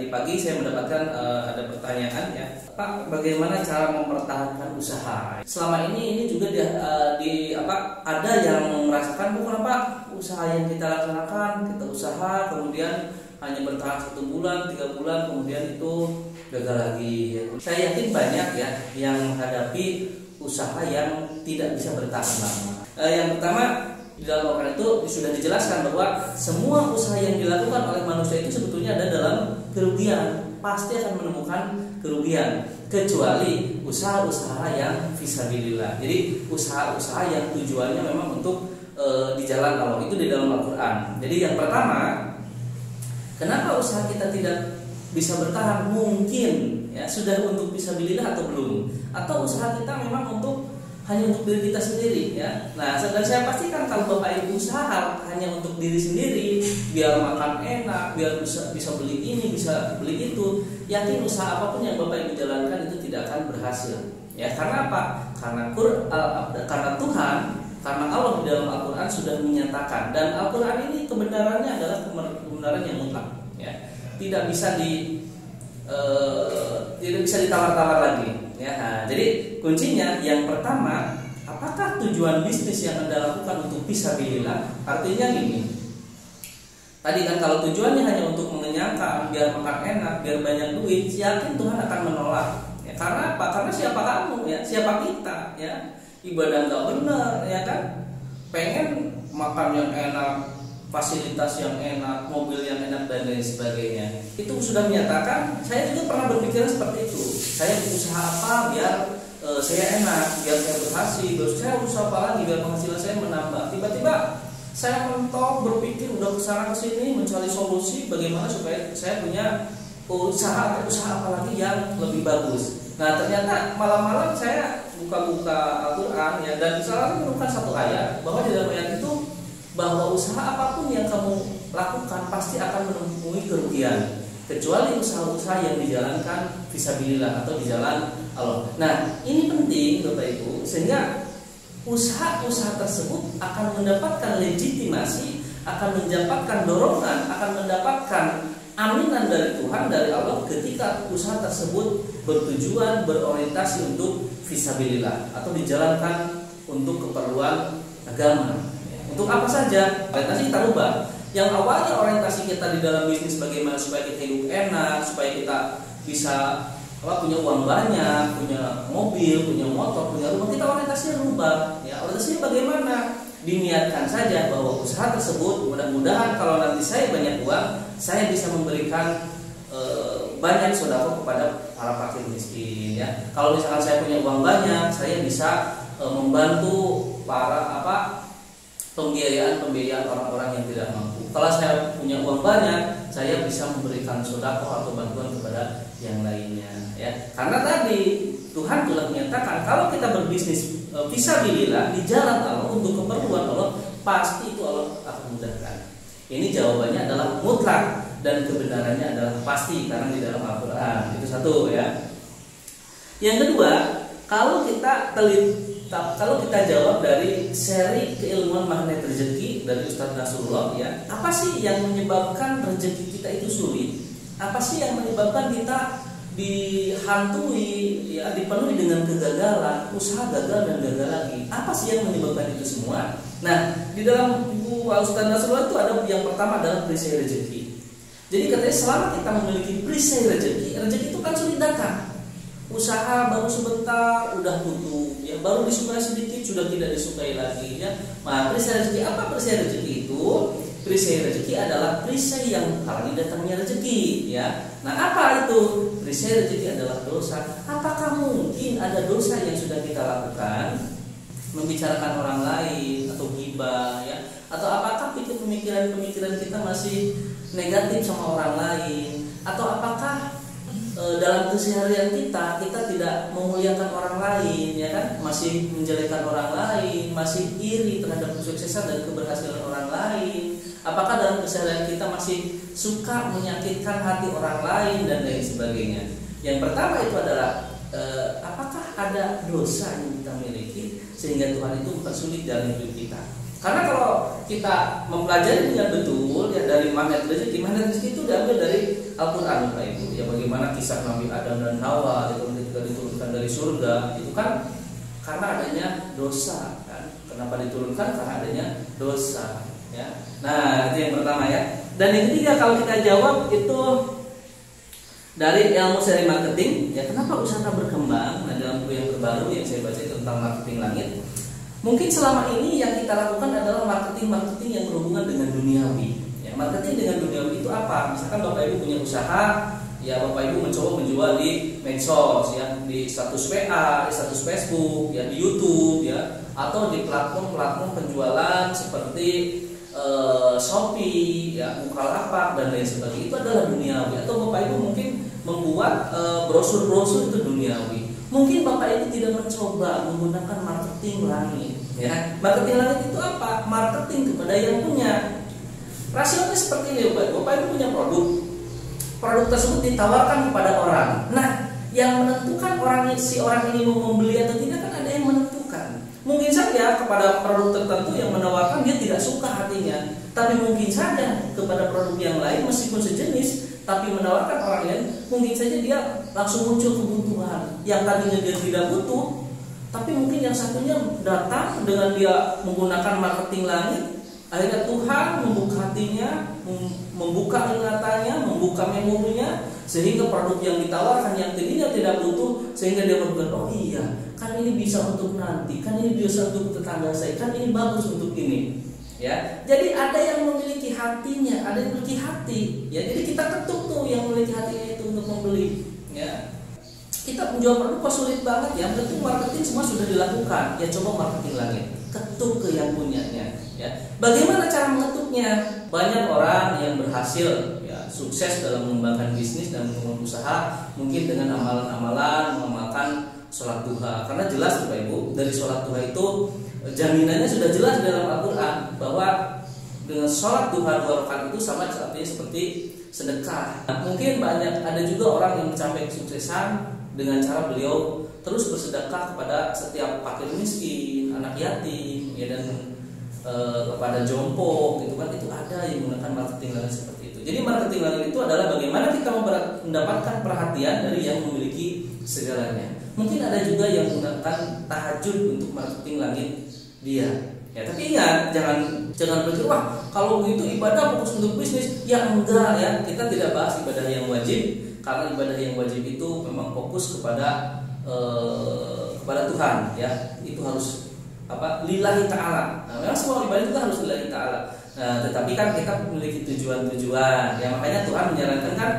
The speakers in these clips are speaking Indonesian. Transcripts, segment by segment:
tadi pagi saya mendapatkan ada pertanyaan ya, Pak, bagaimana cara mempertahankan usaha? Selama ini juga ada yang merasakan, bukan Pak, usaha yang kita laksanakan, kita usaha kemudian hanya bertahan 1 bulan, 3 bulan, kemudian itu gagal lagi. Saya yakin banyak ya yang menghadapi usaha yang tidak bisa bertahan lama. Yang pertama, di dalam Al-Quran itu sudah dijelaskan bahwa semua usaha yang dilakukan oleh manusia itu sebetulnya ada dalam kerugian, pasti akan menemukan kerugian, kecuali usaha-usaha yang fisabilillah. Jadi usaha-usaha yang tujuannya memang untuk di jalan Allah, itu di dalam Al-Quran. Jadi yang pertama, kenapa usaha kita tidak bisa bertahan? Mungkin ya sudah untuk fisabilillah atau belum, atau usaha kita memang hanya untuk diri kita sendiri ya. Nah, dan saya pastikan kalau Bapak Ibu usaha hanya untuk diri sendiri, biar makan enak, biar bisa beli ini, bisa beli itu, yakin usaha apapun yang Bapak Ibu jalankan itu tidak akan berhasil. Ya, karena apa? Karena Tuhan, karena Allah di dalam Al-Qur'an sudah menyatakan, dan Al-Qur'an ini kebenarannya adalah kebenaran yang mutlak ya. Tidak bisa ditawar-tawar lagi. Ya, nah, jadi kuncinya yang pertama, apakah tujuan bisnis yang Anda lakukan untuk fisabilillah? Artinya gini. Tadi kan kalau tujuannya hanya untuk mengenyangkan, biar makan enak, biar banyak duit, yakin Tuhan akan menolak. Ya, karena apa? Karena siapa kamu ya? Siapa kita ya? Ibadah nggak benar ya kan? Pengen makan yang enak, fasilitas yang enak, mobil yang enak dan lain sebagainya. Itu sudah menyatakan, saya juga pernah berpikir seperti itu. Saya usaha apa biar saya enak, biar saya berhasil. Saya usaha apa lagi biar penghasilan saya menambah. Tiba-tiba saya mentok berpikir udah kesana kesini mencari solusi bagaimana supaya saya punya usaha apa lagi yang lebih bagus. Nah, ternyata malam-malam saya buka-buka Al-Quran ya, dan salah menemukan satu ayat bahwa di dalam ayat itu bahwa usaha apapun yang kamu lakukan pasti akan menemui kerugian, kecuali usaha-usaha yang dijalankan fisabilillah atau di jalan Allah. Nah, ini penting Bapak Ibu, sehingga usaha-usaha tersebut akan mendapatkan legitimasi, akan mendapatkan dorongan, akan mendapatkan aminan dari Tuhan, dari Allah, ketika usaha tersebut bertujuan, berorientasi untuk fisabilillah atau dijalankan untuk keperluan agama. Untuk apa saja? Orientasi kita rubah. Yang awalnya orientasi kita di dalam bisnis bagaimana supaya kita hidup enak, supaya kita bisa punya uang banyak, punya mobil, punya motor, punya rumah, kita orientasinya rubah. Ya, orientasinya bagaimana? Diniatkan saja bahwa usaha tersebut mudah-mudahan kalau nanti saya banyak uang, saya bisa memberikan banyak sedekah kepada para fakir miskin. Ya, kalau misalkan saya punya uang banyak, saya bisa membantu para pembiayaan orang-orang yang tidak mampu. Kalau saya punya uang banyak, saya bisa memberikan sedekah atau bantuan kepada yang lainnya. Ya, karena tadi Tuhan telah menyatakan kalau kita berbisnis fisabilillah di jalan Allah untuk keperluan Allah, pasti itu Allah akan mudahkan. Ini jawabannya adalah mutlak dan kebenarannya adalah pasti karena di dalam Al-Quran. Itu satu ya. Yang kedua, kalau kita jawab dari seri keilmuan magnet rezeki dari Ustadz Nasrullah ya, apa sih yang menyebabkan rezeki kita itu sulit? Apa sih yang menyebabkan kita dihantui ya, dipenuhi dengan kegagalan, usaha gagal dan gagal lagi? Apa sih yang menyebabkan itu semua? Nah, di dalam buku Ustadz Nasrullah itu ada yang pertama adalah perisai rezeki. Jadi katanya selama kita memiliki perisai rezeki itu kan sulit datang. Usaha baru sebentar udah tutup ya, baru disukai sedikit sudah tidak disukai lagi ya. Nah, perisai rezeki apa? Perisai rezeki itu, perisai rezeki adalah perisai yang menghalangi datangnya rezeki ya. Nah, apa itu? Perisai rezeki adalah dosa. Apakah mungkin ada dosa yang sudah kita lakukan, membicarakan orang lain atau ghibah ya, atau apakah pemikiran kita masih negatif sama orang lain, atau apakah dalam keseharian kita tidak memuliakan orang lain ya kan, masih menjelekkan orang lain, masih iri terhadap kesuksesan dan keberhasilan orang lain, apakah dalam keseharian kita masih suka menyakitkan hati orang lain dan lain sebagainya. Yang pertama itu adalah apakah ada dosa yang kita miliki sehingga Tuhan itu mempersulit dalam hidup kita. Karena kalau kita mempelajari dengan betul ya dari magnet rezeki itu diambil dari Al-Quran Bapak Ibu, ya bagaimana kisah Nabi Adam dan Hawa itu ketika diturunkan dari surga itu kan karena adanya dosa kan. Kenapa diturunkan? Karena adanya dosa ya. Nah, itu yang pertama ya. Dan yang ketiga kalau kita jawab itu dari ilmu seri marketing ya, kenapa usaha berkembang? Nah, dalam buku yang terbaru yang saya baca itu tentang marketing langit. Mungkin selama ini yang kita lakukan adalah marketing yang berhubungan dengan duniawi. Ya, marketing dengan duniawi itu apa? Misalkan Bapak Ibu punya usaha, ya Bapak Ibu mencoba menjual di medsos, ya, di status WA, di status Facebook, ya, di YouTube, ya, atau di platform penjualan seperti Shopee, ya, Bukalapak dan lain sebagainya. Itu adalah duniawi. Atau Bapak Ibu mungkin membuat brosur-brosur itu duniawi. Mungkin Bapak Ibu tidak mencoba menggunakan marketing langit, ya. Marketing langit itu apa? Marketing kepada yang punya. Rasionya seperti ini, Bapak Ibu punya produk tersebut ditawarkan kepada orang. Nah, yang menentukan si orang ini mau membeli atau tidak kan ada yang menentukan. Mungkin saja kepada produk tertentu yang menawarkan dia tidak suka hatinya, tapi mungkin saja kepada produk yang lain meskipun sejenis tapi menawarkan orang lain, mungkin saja dia langsung muncul kebutuhan yang tadinya dia tidak butuh, tapi mungkin yang satunya datang dengan dia menggunakan marketing langit. Akhirnya Tuhan membuka hatinya, membuka ingatannya, membuka memorinya, sehingga produk yang ditawarkan yang tadinya tidak butuh, sehingga dia berpikir, oh iya, kan ini bisa untuk nanti, kan ini bisa untuk tetangga saya, kan ini bagus untuk ini. Ya, jadi ada yang memiliki hatinya, ada yang memiliki hati. Ya, jadi kita ketuk tuh yang memiliki hatinya itu untuk membeli. Ya, kita menjual produk kok sulit banget ya. Tentu marketing semua sudah dilakukan. Ya, coba marketing langit, ketuk ke yang punyanya. Ya, bagaimana cara mengetuknya? Banyak orang yang berhasil, ya, sukses dalam mengembangkan bisnis dan membangun usaha, mungkin dengan amalan-amalan, mengamalkan sholat duha. Karena jelas Bapak Ibu, dari sholat duha itu jaminannya sudah jelas dalam Al-Quran bahwa dengan sholat duha 2 rakaat itu sama artinya seperti sedekah. Mungkin ada juga orang yang mencapai kesuksesan dengan cara beliau terus bersedekah kepada setiap fakir miskin, anak yatim, ya, dan kepada jompo, gitu kan. Itu ada yang menggunakan marketing langit seperti itu. Jadi marketing langit itu adalah bagaimana kita mendapatkan perhatian dari yang memiliki segalanya. Mungkin ada juga yang menggunakan tahajud untuk marketing langit dia. Ya, tapi ingat, jangan berpikir wah kalau begitu ibadah fokus untuk bisnis. Ya enggak ya, kita tidak bahas ibadah yang wajib, karena ibadah yang wajib itu memang fokus kepada Tuhan, ya. Itu harus lillahi ta'ala. Nah, memang semua ibadah itu harus lillahi ta'ala. Nah, tetapi kan kita memiliki tujuan-tujuan. Ya, makanya Tuhan menyarankan kan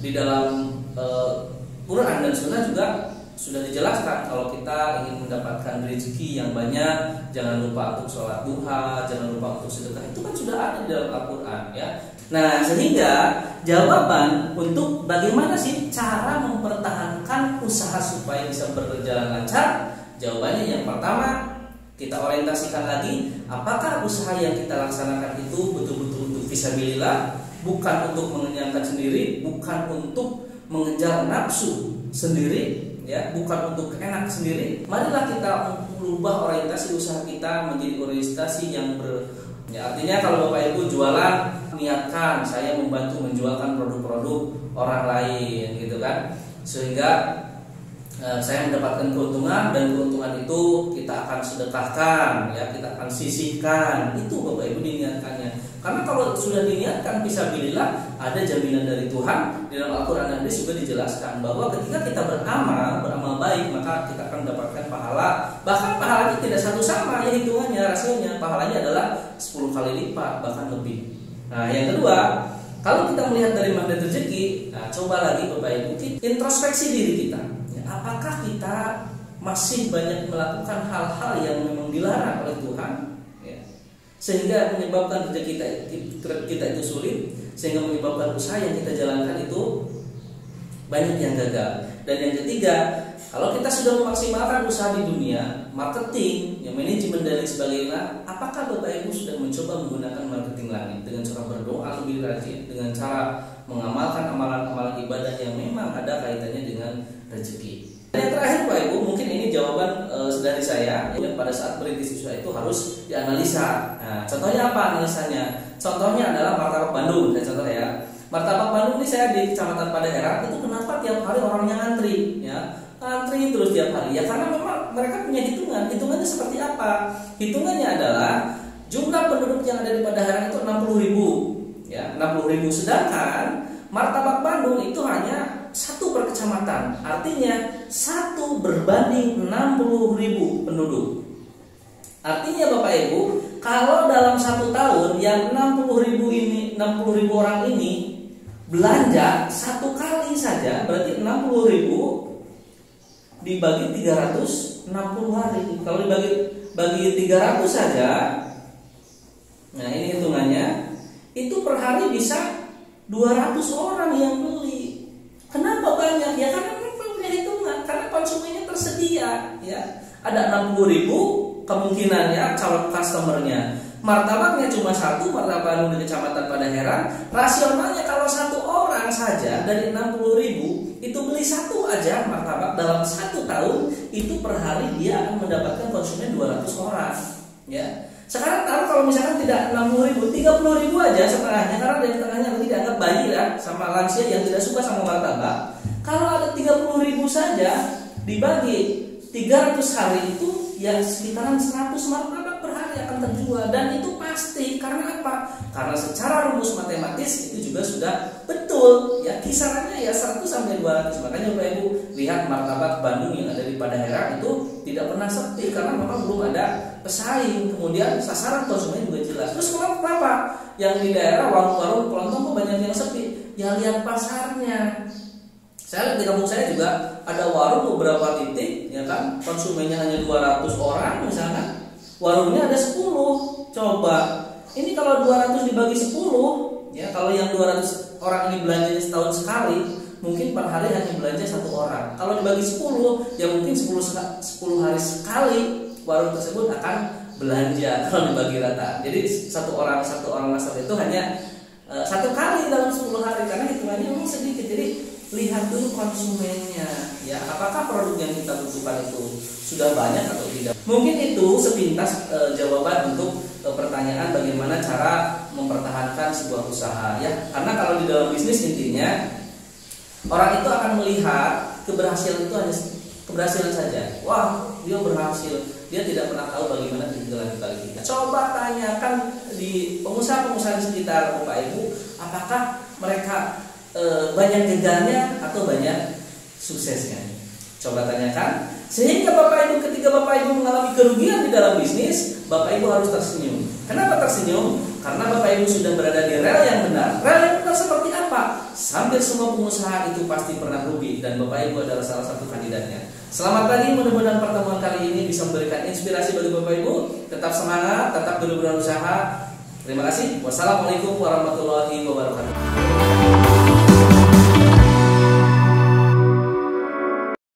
di dalam Quran dan Sunnah juga sudah dijelaskan kalau kita ingin mendapatkan rezeki yang banyak, jangan lupa untuk sholat duha, jangan lupa untuk sedekah. Itu kan sudah ada di dalam Al-Quran, ya. Nah, sehingga jawaban untuk bagaimana sih cara mempertahankan usaha supaya bisa berjalan lancar, jawabannya yang pertama kita orientasikan lagi, apakah usaha yang kita laksanakan itu betul-betul untuk fisabilillah, bukan untuk mengenyangkan sendiri, bukan untuk mengejar nafsu sendiri, ya, bukan untuk enak sendiri. Marilah kita merubah orientasi usaha kita menjadi orientasi yang artinya kalau Bapak Ibu jualan, niatkan saya membantu menjualkan produk-produk orang lain, gitu kan, sehingga saya mendapatkan keuntungan, dan keuntungan itu kita akan sedekahkan, ya, kita akan sisihkan. Itu Bapak Ibu diniatkannya. Karena kalau sudah diniatkan fisabilillah, ada jaminan dari Tuhan. Di dalam Al-Quran dan Hadis juga dijelaskan bahwa ketika kita beramal baik, maka kita akan mendapatkan pahala. Bahkan pahalanya tidak satu sama, ya, hitungannya, rasionya. Pahalanya adalah 10 kali lipat, bahkan lebih. Nah, yang kedua, kalau kita melihat dari magnet rezeki, nah, coba lagi Bapak Ibu introspeksi diri kita. Apakah kita masih banyak melakukan hal-hal yang memang dilarang oleh Tuhan, ya, sehingga menyebabkan rezeki kita itu sulit, sehingga menyebabkan usaha yang kita jalankan itu banyak yang gagal. Dan yang ketiga, kalau kita sudah memaksimalkan usaha di dunia, marketing, ya, manajemen dan sebagainya, apakah Bapak Ibu sudah mencoba menggunakan marketing langit dengan cara berdoa lebih rajin, dengan cara mengamalkan amalan-amalan ibadah yang memang ada kaitannya dengan rezeki. Dan yang terakhir Pak Ibu, mungkin ini jawaban dari saya, ya, pada saat merintis usaha itu harus dianalisa. Nah, contohnya apa analisanya? Contohnya adalah Martabak Bandung, contoh ya. Martabak Bandung ini saya di Kecamatan Padaherang itu kenapa tiap hari orangnya ngantri, ya ngantri terus tiap hari ya karena memang mereka punya hitungannya seperti apa? Hitungannya adalah jumlah penduduk yang ada di Padaherang itu 60.000, ya 60.000, sedangkan Martabak Bandung itu hanya 1 per kecamatan, artinya 1 berbanding 60.000 penduduk. Artinya Bapak Ibu, kalau dalam 1 tahun yang 60.000 orang ini belanja 1 kali saja, berarti 60.000 dibagi 360 hari. Kalau bagi 300 saja, nah ini hitungannya, itu per hari bisa 200 orang yang beli. Kenapa banyak? Ya karena memang punya hitungan, karena konsumennya tersedia, ya. Ada 60.000 kemungkinannya calon customernya. Martabaknya cuma 1, Martabak Bandung di Kecamatan Padaherang. Rasionalnya kalau 1 orang saja dari 60.000 itu beli 1 aja martabak dalam 1 tahun, itu per hari dia akan mendapatkan konsumen 200 orang. Ya. Sekarang taruh kalau misalkan tidak 60.000, 30.000 aja setengahnya, karena dari tengahnya nanti dianggap bayi ya, sama lansia yang tidak suka sama martabak. Kalau ada 30.000 saja dibagi 300 hari itu ya sekitaran 100 martabak per hari akan terjual, dan itu pasti. Karena apa? Karena secara rumus matematis itu juga sudah betul ya, kisarannya ya 100 sampai 200. Makanya Bapak Ibu lihat Martabak Bandung yang ada di Padaherang itu tidak pernah sepi karena memang belum ada pesaing. Kemudian sasaran konsumen juga jelas. Terus kenapa yang di daerah warung-warung kelontong kok banyak yang sepi? Ya lihat pasarnya. Saya lihat di kampung saya juga ada warung beberapa titik, ya kan, konsumennya hanya 200 orang misalkan, warungnya ada 10. Coba, ini kalau 200 dibagi 10, ya kalau yang 200 orang ini belanjanya setahun sekali, mungkin per hari hanya belanja 1 orang. Kalau dibagi 10, ya mungkin 10 hari sekali warung tersebut akan belanja kalau dibagi rata. Jadi satu orang master itu hanya 1 kali dalam 10 hari, karena hitungannya memang sedikit. Jadi lihat dulu konsumennya, ya apakah produk yang kita butuhkan itu sudah banyak atau tidak. Mungkin itu sepintas jawaban untuk pertanyaan bagaimana cara mempertahankan sebuah usaha, ya. Karena kalau di dalam bisnis intinya orang itu akan melihat keberhasilan itu hanya keberhasilan saja. Wah, dia berhasil, dia tidak pernah tahu bagaimana kegagalan kita. Coba tanyakan di pengusaha-pengusaha di sekitar Bapak Ibu, apakah mereka banyak gagalnya atau banyak suksesnya. Coba tanyakan, sehingga Bapak Ibu ketika Bapak Ibu mengalami kerugian di dalam bisnis, Bapak Ibu harus tersenyum. Kenapa tersenyum? Karena Bapak Ibu sudah berada di rel yang benar. Rel yang benar seperti apa? Hampir semua pengusaha itu pasti pernah rugi, dan Bapak Ibu adalah salah satu kandidatnya. Selamat pagi, mudah-mudahan pertemuan kali ini bisa memberikan inspirasi bagi Bapak Ibu. Tetap semangat, tetap berusaha. Terima kasih. Wassalamualaikum warahmatullahi wabarakatuh.